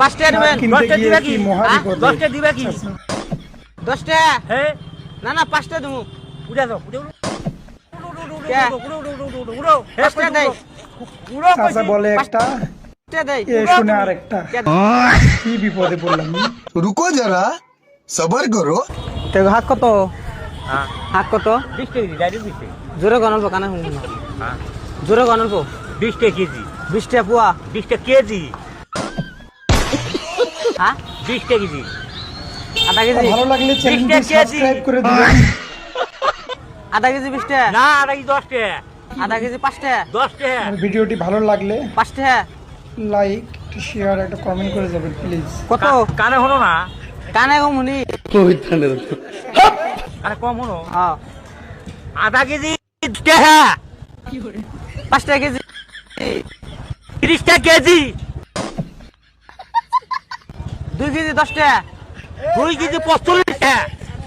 5 টাকা দিবেন। 10টা দিবে কি? 10টা দিবে কি? 10 টাকা? হ্যাঁ না না 5 টাকা দেবো। উড়ে যাও উড়ে পাঁচটা দেই। চাচা বলে একটা, 5 টাকা দেই। এ শুনে আরেকটা। কি বিপদে পড়লাম। रुको जरा सबर करो। তো হাত কত? হ্যাঁ হাত কত? 20 টাকা দিই ডাইরেক্ট 20 টাকা জোরে গণলবো কানে শুনি না। হ্যাঁ জোরে গণলবো। 20 টাকা কেজি 20 টাকা পোয়া। 20 টাকা কেজি হ্যাঁ 20 টাকা কেজি আধা কেজি। ভালো লাগলে চ্যানেলটি 20 টাকা কেজি। সাবস্ক্রাইব করে দিবেন। আধা কেজি 20 টাকা। না আর এই 10 টাকা আধা কেজি 5 টাকা। 10 টাকা আর ভিডিওটি ভালো লাগলে 5 টাকা। লাইক, শেয়ার, একটা কমেন্ট করে যাবেন প্লিজ। কত? কানে হলো না কানে কম শুনি। কানে কম হলো হ্যাঁ আধা কেজি টাকা 5 টাকা কেজি। 30 টাকা কেজি 2 কেজি 10 টাকা। 2 কেজি 45 টাকা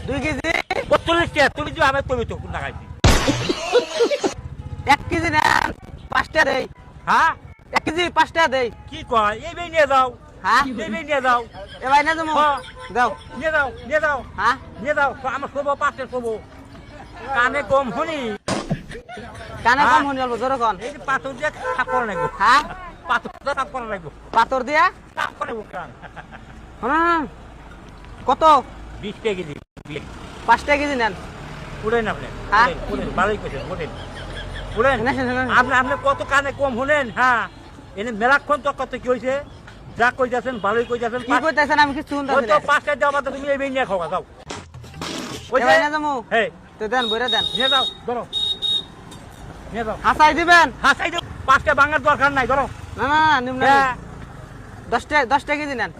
2 কেজি 45 টাকা তুমি যে আমি কই তো কোন লাগাইছি 1 কেজি নেন 5 টাকা দেই। হ্যাঁ 1 কেজি 5 টাকা দেই। কি কয় এই বেই নিয়ে যাও হ্যাঁ এই বেই নিয়ে যাও এ ভাই না তুমি হ্যাঁ। দাও। নিয়ে যাও হ্যাঁ নিয়ে যাও আমার শোবো পাশে শোবো কানে কম শুনি কানে হ্যাঁ। কম শুনি অল্প জোরে কোন। এই যে পাথর দিয়ে সাপ করা লাগবো হ্যাঁ পাথর দিয়ে সাপ করা লাগবো পাথর দিয়া সাপ করে কান শুনুন কত? 20 টাকা কেজি 5 টাকা কেজি নেন। উড়েন আপনি হ্যাঁ। উড়েন ভালোই কইছেন উড়েন শুনেন। আপনি আপনি কত কানে কম শুনেন হ্যাঁ এনে মেলাক্ষণ তো কত কি হয়েছে যা কই যাচ্ছেন ভালোই কই যাচ্ছেন কি কইতাছেন আমি কিছু ওই শুনতাছি তো না। 5 টাকা দেওয়া বাদ তুমি এই বেই নিয়ে খাওয়া যাও ওই এ যে ভাই না তুমি হে তো দেন বইরা দেন। নিয়ে যাও ধরো নিয়ে যাও হাসাই দিবেন। হ্যাঁ সাইড 5 টাকা ভাঙার দরকার নাই ধরো না না নিম্ন হ্যাঁ 10 টাকা কেজি নেন।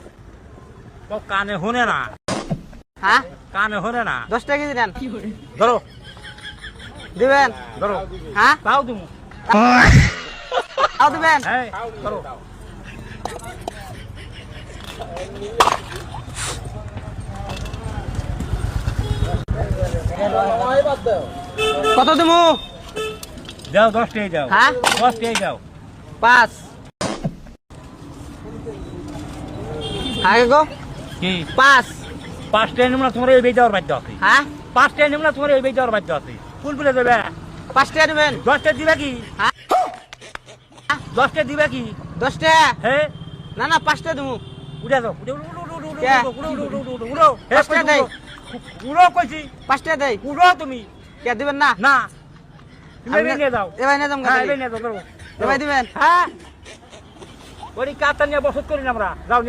তো কানে শুনে না হ্যাঁ কানে শুনে না 10 টাকা কেজি নেন। ধরো দিবেন। ধরো হ্যাঁ তাও তুমি তাও দিবেন। হ্যাঁ ধরো কত দেবো? যাও 10 টাকা যাও হ্যাঁ 10 টাকা যাও 5 আগে গো কি 5 5 টাকা নিমনা তোমার এই বেই যাওয়ার বাধ্য আছে হ্যাঁ 5 টাকা নিমনা তোমার এই বেই যাওয়ার বাধ্য আছে ফুল বলে দেবে 5 টাকা দিবেন। 10 টাকা দিবে কি হ্যাঁ 10 টাকা দিবে কি 10 টাকা। হ্যাঁ না না 5 টাকা দেবো। উড়ে যাও উড়ে কে? উড়ো পাঁচ টাকা দেই। উড়ো কইছি 5 টাকা দেই। উড়ো তুমি কে দিবেন না? না তুমি এই নিয়ে যাও এ ভাই না তুমি হ্যাঁ এই নিয়ে যাও ধরো এ ভাই দিবেন। হ্যাঁ ওই কাতা নিয়ে বসত করি না আমরা যাও নিয়ে যাও।